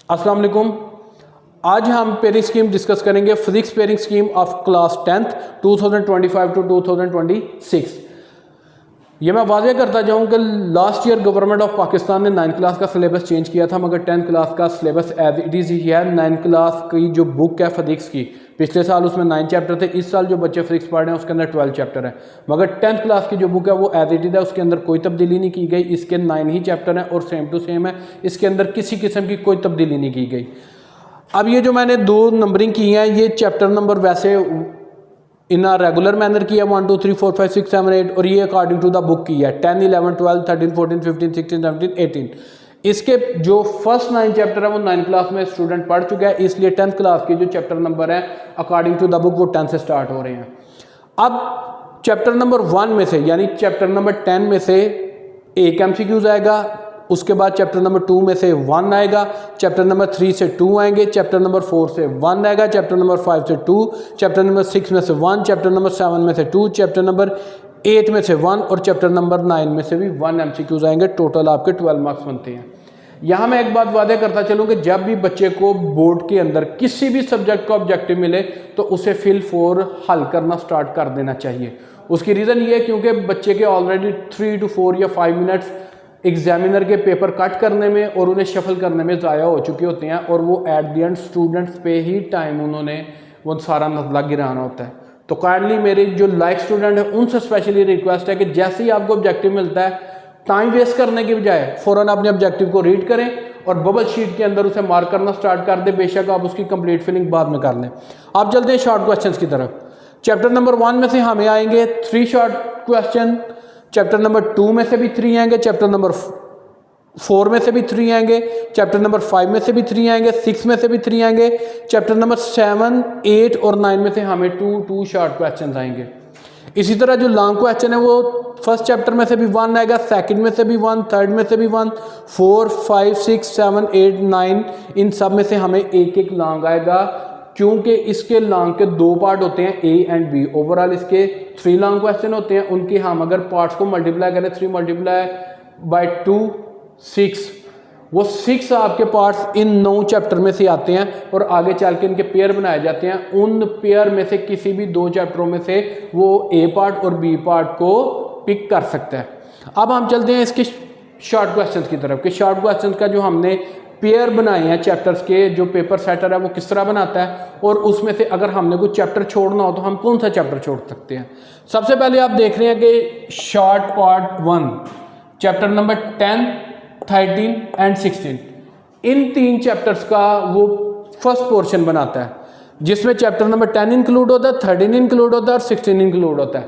अस्सलाम वालेकुम। आज हम पेयरिंग स्कीम डिस्कस करेंगे, physics pairing scheme of class 10th 2025 to 2026। ये मैं वाज़ेह करता जाऊँ कि last year government of Pakistan ने 9th क्लास का सिलेबस चेंज किया था, मगर 10th क्लास का सिलेबस एज इट इज़ ही है। 9th क्लास की जो बुक है फिजिक्स की, पिछले साल उसमें 9 चैप्टर थे, इस साल जो बच्चे फिजिक्स पढ़ रहे हैं उसके अंदर 12 चैप्टर है। मगर 10th क्लास की जो बुक है वो एज इट इज़ है, उसके अंदर कोई तब्दीली नहीं की गई। इसके 9 ही चैप्टर हैं और सेम टू सेम है, इसके अंदर किसी किस्म की कोई तब्दीली नहीं की गई। अब ये जो मैंने 2 नंबरिंग की हैं, ये चैप्टर नंबर वैसे इन आ रेगुलर मैनर की है 1 2 3 4 5 6 7 8, और ये अकॉर्डिंग टू द बुक की है 10 11 12 13 14 15 16 17 18। इसके जो फर्स्ट 9 चैप्टर है वो 9 क्लास में स्टूडेंट पढ़ चुका है, इसलिए 10th क्लास के जो चैप्टर नंबर है अकॉर्डिंग टू द बुक वो 10 से स्टार्ट हो रहे हैं। अब चैप्टर नंबर 1 में से यानी चैप्टर नंबर 10 में से एक MCQs आएगा, उसके बाद चैप्टर नंबर 2 में से 1 आएगा, चैप्टर नंबर 3 से 2 आएंगे, चैप्टर नंबर 4 से 1 आएगा, चैप्टर नंबर 5 से 2, चैप्टर नंबर 6 में से 1, चैप्टर नंबर 7 में से 2, चैप्टर नंबर 8 में से 1 और चैप्टर नंबर 9 में से भी 1 MCQs आएंगे। टोटल आपके 12 मार्क्स बनते हैं। यहाँ मैं एक बात वादे करता चलूँ कि जब भी बच्चे को बोर्ड के अंदर किसी भी सब्जेक्ट का ऑब्जेक्टिव मिले तो उसे फिल 4 हल करना स्टार्ट कर देना चाहिए। उसकी रीज़न ये है क्योंकि बच्चे के ऑलरेडी 3 to 4 या 5 मिनट्स एग्जामिनर के पेपर कट करने में और उन्हें शफल करने में ज़ाया हो चुके होते हैं, और वो एट द एंड स्टूडेंट्स पे ही टाइम उन्होंने वो सारा नजला गिराना होता है। तो काइंडली मेरे जो लाइक स्टूडेंट है उनसे स्पेशली रिक्वेस्ट है कि जैसे ही आपको ऑब्जेक्टिव मिलता है, टाइम वेस्ट करने की बजाय फ़ौरन अपने ऑब्जेक्टिव को रीड करें और बबल शीट के अंदर उसे मार्क करना स्टार्ट कर दें। बेशक आप उसकी कंप्लीट फिलिंग बाद में कर लें। आप चलते हैं शॉर्ट क्वेश्चन की तरफ। चैप्टर नंबर 1 में से हमें आएंगे 3 शॉर्ट क्वेश्चन, चैप्टर नंबर 2 में से भी 3 आएंगे, चैप्टर नंबर 4 में से भी 3 आएंगे, चैप्टर नंबर 5 में से भी 3 आएंगे, 6 में से भी 3 आएंगे, चैप्टर नंबर 7, 8 और 9 में से हमें 2 शॉर्ट क्वेश्चन आएंगे। इसी तरह जो लॉन्ग क्वेश्चन है वो फर्स्ट चैप्टर में से भी 1 आएगा, सेकंड में से भी 1, थर्ड में से भी 1, 4 5 6 7 8 9 इन सब में से हमें एक एक लॉन्ग आएगा, क्योंकि इसके लॉन्ग के 2 पार्ट होते हैं A एंड B। ओवरऑल इसके 3 लॉन्ग क्वेश्चन होते हैं। उनके हम अगर पार्ट्स को मल्टीप्लाई करें 3 मल्टीप्लाई बाय 2 6, वो 6 आपके पार्ट्स इन 9 चैप्टर में से आते हैं और आगे चल के इनके पेयर बनाए जाते हैं। उन पेयर में से किसी भी 2 चैप्टरों में से वो A पार्ट और B पार्ट को पिक कर सकता है। अब हम चलते हैं इसके शॉर्ट क्वेश्चन की तरफ कि शॉर्ट क्वेश्चन का जो हमने पेयर बनाए हैं चैप्टर्स के, जो पेपर सेटर है वो किस तरह बनाता है, और उसमें से अगर हमने कोई चैप्टर छोड़ना हो तो हम कौन सा चैप्टर छोड़ सकते हैं। सबसे पहले आप देख रहे हैं कि short part 1 chapter number 10, 13 and 16, in 3 chapters का वो फर्स्ट पोर्शन बनाता है, जिसमें चैप्टर नंबर 10 इंक्लूड होता है, 13 इंक्लूड होता है और 16 इंक्लूड होता है।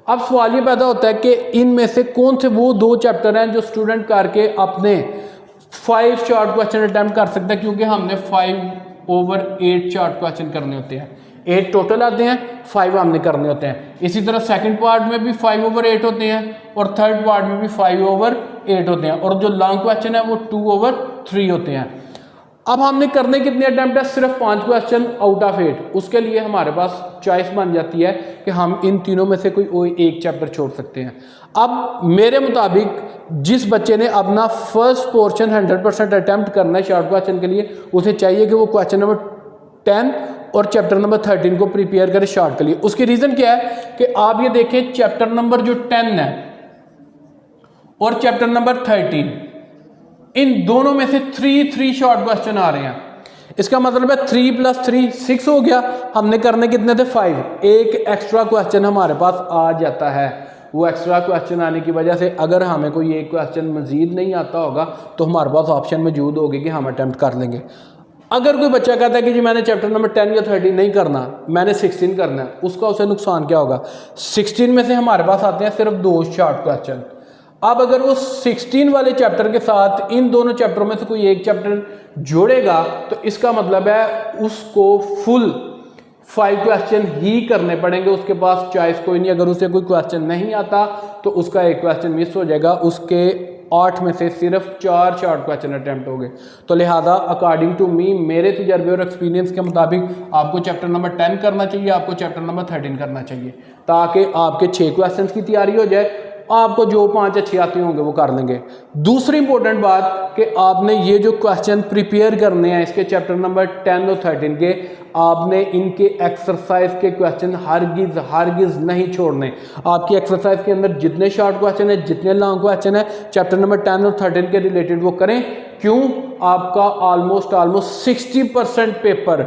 अब सवाल ये पैदा होता है कि इनमें से कौन से वो 2 चैप्टर हैं जो स्टूडेंट करके अपने 5 शॉर्ट क्वेश्चन अटैम्प्ट कर सकता है, क्योंकि हमने 5/8 शॉर्ट क्वेश्चन करने होते हैं। 8 टोटल आते हैं, 5 हमने करने होते हैं। इसी तरह सेकंड पार्ट में भी 5/8 होते हैं और थर्ड पार्ट में भी 5/8 होते हैं, और जो लॉन्ग क्वेश्चन है वो 2/3 होते हैं। अब हमने करने कितने अटैम्प्ट है? सिर्फ 5 क्वेश्चन आउट ऑफ 8। उसके लिए हमारे पास चॉइस बन जाती है कि हम इन तीनों में से कोई एक चैप्टर छोड़ सकते हैं। अब मेरे मुताबिक जिस बच्चे ने अपना फर्स्ट पोर्शन 100% अटैम्प्ट करना है शॉर्ट क्वेश्चन के लिए, उसे चाहिए कि वो क्वेश्चन नंबर 10 और चैप्टर नंबर 13 को प्रिपेयर करें शॉर्ट के लिए। उसकी रीज़न क्या है कि आप ये देखें, चैप्टर नंबर जो 10 है और चैप्टर नंबर 13, इन दोनों में से 3 शॉर्ट क्वेश्चन आ रहे हैं। इसका मतलब है 3 + 3 6 हो गया। हमने करने कितने थे? 5। एक एक्स्ट्रा क्वेश्चन हमारे पास आ जाता है। वो एक्स्ट्रा क्वेश्चन आने की वजह से अगर हमें कोई एक क्वेश्चन मजीद नहीं आता होगा तो हमारे पास ऑप्शन मौजूद होगी कि हम अटैम्प्ट कर लेंगे। अगर कोई बच्चा कहता है कि जी मैंने चैप्टर नंबर 10 या 13 नहीं करना, मैंने 16 करना है, उसका उसे नुकसान क्या होगा? 16 में से हमारे पास आते हैं सिर्फ 2 शॉर्ट क्वेश्चन। अब अगर वो 16 वाले चैप्टर के साथ इन दोनों चैप्टरों में से कोई एक चैप्टर जोड़ेगा तो इसका मतलब है उसको फुल 5 क्वेश्चन ही करने पड़ेंगे। उसके पास चॉइस कोई नहीं। अगर उसे कोई क्वेश्चन नहीं आता तो उसका एक क्वेश्चन मिस हो जाएगा। उसके 8 में से सिर्फ 4 शॉर्ट क्वेश्चन अटैम्प्ट हो गए। तो लिहाजा अकॉर्डिंग टू मी, मेरे तजर्बे और एक्सपीरियंस के मुताबिक आपको चैप्टर नंबर 10 करना चाहिए, आपको चैप्टर नंबर 13 करना चाहिए, ताकि आपके 6 क्वेश्चन की तैयारी हो जाए आपको जो 5 अच्छे आते होंगे वो कर लेंगे। दूसरी इंपॉर्टेंट बात कि आपने ये जो क्वेश्चन प्रिपेयर करने हैं इसके चैप्टर नंबर 10 और 13 के, आपने इनके एक्सरसाइज के क्वेश्चन हरगिज नहीं छोड़ने। आपकी एक्सरसाइज के अंदर जितने शॉर्ट क्वेश्चन है, जितने लॉन्ग क्वेश्चन है चैप्टर नंबर 10 और 13 के रिलेटेड वो करें। क्यों? आपका ऑलमोस्ट 60% पेपर,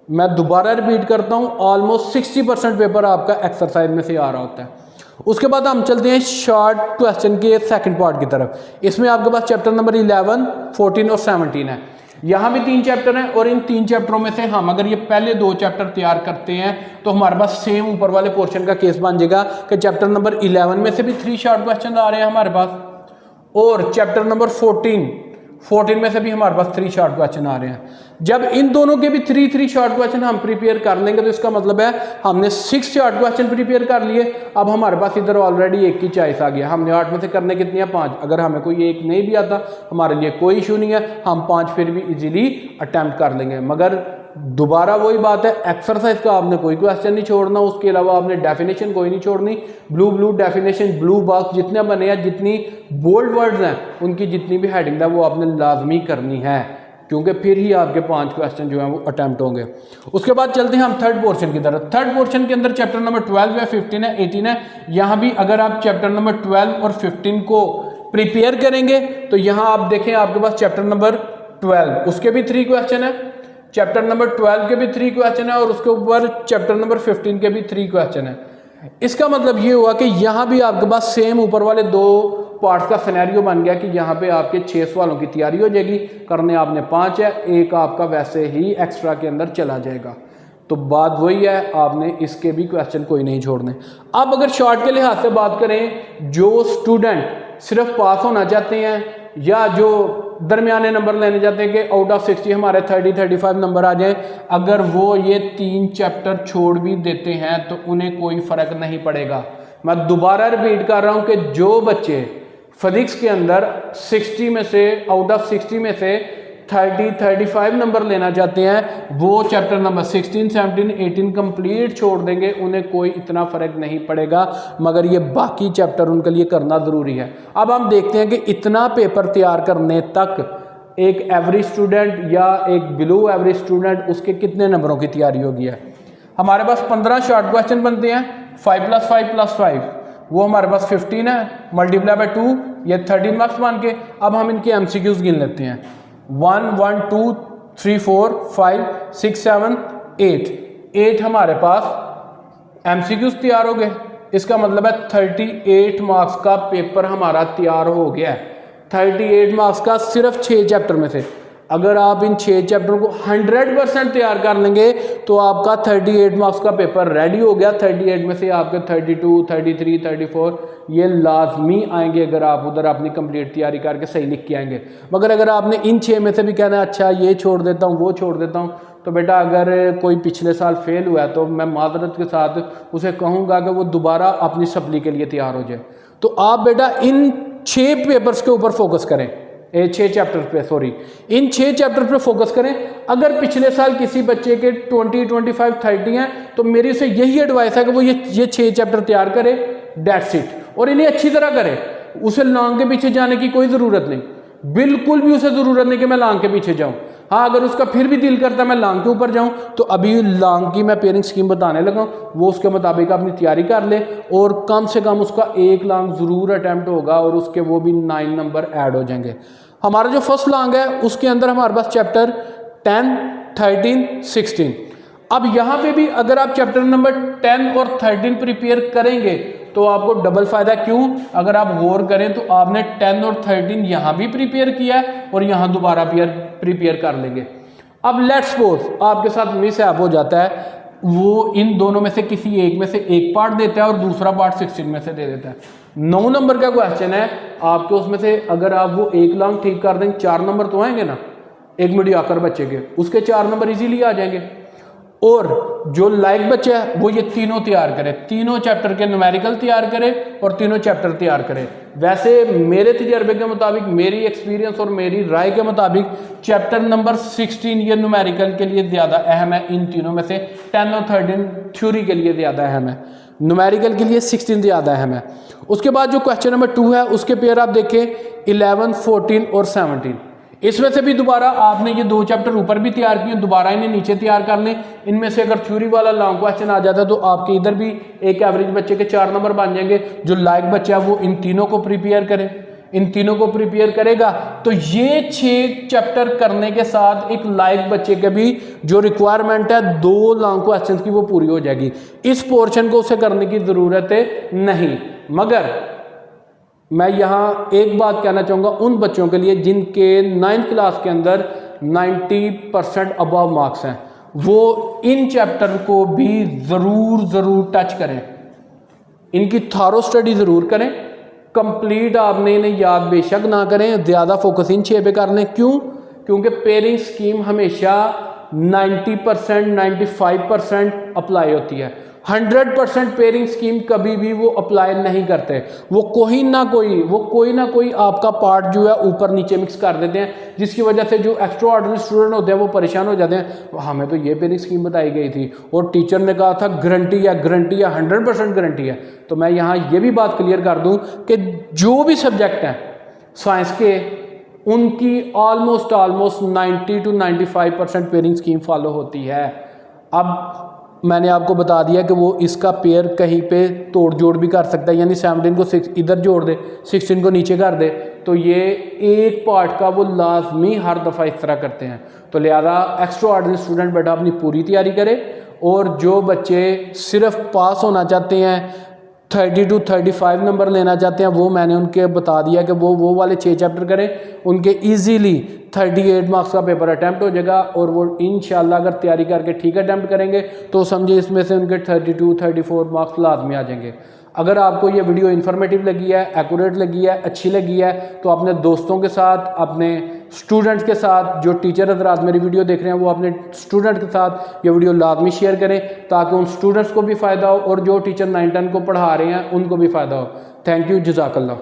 मैं दोबारा रिपीट करता हूं, ऑलमोस्ट 60% पेपर आपका एक्सरसाइज में से आ रहा होता है। उसके बाद हम चलते हैं शॉर्ट क्वेश्चन के सेकंड पार्ट की तरफ। इसमें आपके पास चैप्टर नंबर 11, 14 और 17 है। यहाँ भी 3 चैप्टर हैं और इन 3 चैप्टरों में से हम अगर ये पहले 2 चैप्टर तैयार करते हैं तो हमारे पास सेम ऊपर वाले पोर्शन का केस बन जाएगा कि चैप्टर नंबर 11 में से भी 3 शॉर्ट क्वेश्चन आ रहे हैं हमारे पास, और चैप्टर नंबर 14 में से भी हमारे पास 3 शॉर्ट क्वेश्चन आ रहे हैं। जब इन दोनों के भी 3 शॉर्ट क्वेश्चन हम प्रिपेयर कर लेंगे तो इसका मतलब है हमने 6 शॉर्ट क्वेश्चन प्रिपेयर कर लिए। अब हमारे पास इधर ऑलरेडी 1 की चॉइस आ गया। हमने 8 में से करने कितनी है? 5। अगर हमें कोई 1 नहीं भी आता हमारे लिए कोई इशू नहीं है, हम 5 फिर भी इजीली अटेम्प्ट कर लेंगे। मगर दोबारा वही बात है, एक्सरसाइज का आपने कोई क्वेश्चन नहीं छोड़ना, उसके अलावा आपने डेफिनेशन कोई नहीं छोड़नी। ब्लू डेफिनेशन, ब्लू बॉक्स जितने बने हैं, जितनी बोल्ड वर्ड्स हैं उनकी जितनी भी हेडिंग है वो आपने लाजमी करनी है, क्योंकि फिर ही आपके 5 क्वेश्चन जो हैं वो अटेम्प्ट होंगे। उसके बाद चलते हैं हम थर्ड पोर्शन की तरफ। थर्ड पोर्शन के अंदर चैप्टर नंबर 12 है, 15 है, 18 है। यहाँ भी अगर आप चैप्टर नंबर 12 और 15 को प्रिपेयर करेंगे तो यहाँ आप देखें आपके पास चैप्टर नंबर 12 उसके भी 3 क्वेश्चन है, चैप्टर नंबर 12 के भी 3 क्वेश्चन है और उसके ऊपर चैप्टर नंबर 15 के भी 3 क्वेश्चन है। इसका मतलब ये हुआ कि यहाँ भी आपके पास सेम ऊपर वाले 2 पार्ट्स का सिनेरियो बन गया कि यहाँ पे आपके 6 सवालों की तैयारी हो जाएगी। करने आपने 5 है, 1 आपका वैसे ही एक्स्ट्रा के अंदर चला जाएगा। तो बात वही है, आपने इसके भी क्वेश्चन कोई नहीं छोड़ने। अब अगर शॉर्ट के लिहाज से बात करें, जो स्टूडेंट सिर्फ पास होना चाहते हैं या जो दरमियाने नंबर लेने जाते हैं कि आउट ऑफ 60 हमारे 30-35 नंबर आ जाए, अगर वो ये 3 चैप्टर छोड़ भी देते हैं तो उन्हें कोई फ़र्क नहीं पड़ेगा। मैं दोबारा रिपीट कर रहा हूँ कि जो बच्चे फिजिक्स के अंदर 60 में से, आउट ऑफ 60 में से 30-35 नंबर लेना चाहते हैं, वो चैप्टर नंबर 16, 17, 18 कंप्लीट छोड़ देंगे, उन्हें कोई इतना फ़र्क नहीं पड़ेगा। मगर ये बाकी चैप्टर उनके लिए करना ज़रूरी है। अब हम देखते हैं कि इतना पेपर तैयार करने तक एक एवरेज स्टूडेंट या एक बिलो एवरेज स्टूडेंट उसके कितने नंबरों की तैयारी होगी है। हमारे पास 15 शॉर्ट क्वेश्चन बनते हैं, 5 + 5 + 5 वो हमारे पास 15 है, मल्टीप्लाई बाय 2 ये 13 मार्क्स मान के। अब हम इनके MCQs गिन लेते हैं। 1, 1, 2, 3, 4, 5, 6, 7, 8 हमारे पास MCQs तैयार हो गए। इसका मतलब है 38 मार्क्स का पेपर हमारा तैयार हो गया है। 38 मार्क्स का सिर्फ 6 चैप्टर में से। अगर आप इन 6 चैप्टर को 100% तैयार कर लेंगे तो आपका 38 मार्क्स का पेपर रेडी हो गया। 38 में से आपके 32, 33, 34 ये लाजमी आएंगे अगर आप उधर अपनी कंप्लीट तैयारी करके सही लिख के आएंगे। मगर अगर आपने इन 6 में से भी कहना है अच्छा ये छोड़ देता हूँ वो छोड़ देता हूँ, तो बेटा अगर कोई पिछले साल फेल हुआ है तो मैं माजरत के साथ उसे कहूँगा कि वो दोबारा अपनी सप्ली के लिए तैयार हो जाए। तो आप बेटा इन 6 पेपर्स के ऊपर फोकस करें, 6 चैप्टर पे, सॉरी इन 6 चैप्टर पे फोकस करें। अगर पिछले साल किसी बच्चे के 20, 25, 30 हैं तो मेरी उसे यही एडवाइस है कि वो ये 6 चैप्टर तैयार करे, डेट्स इट, और इन्हें अच्छी तरह करे। उसे लॉन्ग के पीछे जाने की कोई ज़रूरत नहीं, बिल्कुल भी उसे ज़रूरत नहीं कि मैं लॉन्ग के पीछे जाऊँ। हाँ, अगर उसका फिर भी दिल करता है मैं लॉन्ग के ऊपर जाऊँ तो अभी लॉन्ग की मैं पेयरिंग स्कीम बताने लगा हूँ, वो उसके मुताबिक अपनी तैयारी कर ले और कम से कम उसका 1 लॉन्ग ज़रूर अटैम्प्ट होगा और उसके वो भी 9 नंबर ऐड हो जाएंगे। हमारा जो फर्स्ट लॉन्ग है उसके अंदर हमारे पास चैप्टर 10, 13, 16। अब यहाँ पे भी अगर आप चैप्टर नंबर 10 और 13 प्रिपेयर करेंगे तो आपको डबल फायदा। क्यों? अगर आप गौर करें तो आपने 10 और 13 यहाँ भी प्रिपेयर किया है और यहाँ दोबारा प्रिपेयर कर लेंगे। अब लेट्स सपोज आपके साथ मिस ऐप हो जाता है, वो इन दोनों में से किसी एक में से एक पार्ट देता है और दूसरा पार्ट 16 में से दे देता है। 9 नंबर का क्वेश्चन है आपके, उसमें से अगर आप वो 1 लॉन्ग ठीक कर देंगे 4 नंबर तो आएंगे ना, एक मीडियोकर बच्चे के, उसके 4 नंबर इजीली आ जाएंगे। और जो लाइक बच्चा है वो ये तीनों तैयार करे, तीनों चैप्टर के न्यूमेरिकल तैयार करे और तीनों चैप्टर तैयार करे। वैसे मेरे तजर्बे के मुताबिक, मेरी एक्सपीरियंस और मेरी राय के मुताबिक चैप्टर नंबर 16 ये न्यूमेरिकल के लिए ज़्यादा अहम है इन तीनों में से। 10 और 13 थ्योरी के लिए ज़्यादा अहम है। न्यूमेरिकल के लिए 16 ज़्यादा अहम है। उसके बाद जो क्वेश्चन नंबर 2 है उसके पेयर आप देखें 11, 14 और 17। इसमें से भी दोबारा आपने ये 2 चैप्टर ऊपर भी तैयार किए, दोबारा इन्हें नीचे तैयार कर लें। इनमें से अगर थ्योरी वाला लॉन्ग क्वेश्चन आ जाता है तो आपके इधर भी एक एवरेज बच्चे के 4 नंबर बन जाएंगे। जो लायक बच्चा है वो इन तीनों को प्रिपेयर करे, इन तीनों को प्रिपेयर करेगा तो ये 6 चैप्टर करने के साथ एक लायक बच्चे के भी जो रिक्वायरमेंट है 2 लॉन्ग क्वेश्चंस की वो पूरी हो जाएगी। इस पोर्शन को उसे करने की ज़रूरत नहीं। मगर मैं यहाँ एक बात कहना चाहूँगा उन बच्चों के लिए जिनके 9th क्लास के अंदर 90% अबव मार्क्स हैं, वो इन चैप्टर को भी ज़रूर टच करें, इनकी थारो स्टडी ज़रूर करें। कंप्लीट आपने इन्हें याद बेशक ना करें, ज़्यादा फोकस इन 6 पे कर लें। क्यों? क्योंकि पेयरिंग स्कीम हमेशा 90%, 95% अप्लाई होती है। 100% पेयरिंग स्कीम कभी भी वो अप्लाई नहीं करते। वो कोई ना कोई आपका पार्ट जो है ऊपर नीचे मिक्स कर देते हैं, जिसकी वजह से जो एक्स्ट्रा ऑर्डिनरी स्टूडेंट होते हैं वो परेशान हो जाते हैं। हमें तो ये पेयरिंग स्कीम बताई गई थी और टीचर ने कहा था गारंटी है 100% गारंटी है। तो मैं यहाँ ये भी बात क्लियर कर दूँ कि जो भी सब्जेक्ट हैं साइंस के, उनकी almost 90 to 95% pairing scheme follow होती है। अब मैंने आपको बता दिया कि वो इसका पेयर कहीं पे तोड़ जोड़ भी कर सकता है, यानी 17 को 6 इधर जोड़ दे, 16 को नीचे कर दे, तो ये एक पार्ट का वो लाजमी हर दफ़ा इस तरह करते हैं। तो लिहाजा एक्स्ट्रा ऑर्डिनरी स्टूडेंट बेटा अपनी पूरी तैयारी करे, और जो बच्चे सिर्फ पास होना चाहते हैं 30 to 35 नंबर लेना चाहते हैं, वो मैंने उनके बता दिया कि वो वाले 6 चैप्टर करें। उनके इजीली 38 मार्क्स का पेपर अटैम्प्ट हो जाएगा, और वो इंशाल्लाह अगर तैयारी करके ठीक अटैम्प्ट करेंगे तो समझे इसमें से उनके 32, 34 मार्क्स लाजमी आ जाएंगे। अगर आपको ये वीडियो इन्फॉर्मेटिव लगी है, एक्यूरेट लगी है, अच्छी लगी है, तो अपने दोस्तों के साथ, अपने स्टूडेंट्स के साथ, जो टीचर हज़रात मेरी वीडियो देख रहे हैं वो अपने स्टूडेंट के साथ ये वीडियो लाजमी शेयर करें, ताकि उन स्टूडेंट्स को भी फ़ायदा हो और जो टीचर 9, 10 को पढ़ा रहे हैं उनको भी फ़ायदा हो। थैंक यू, जज़ाकल्लाह।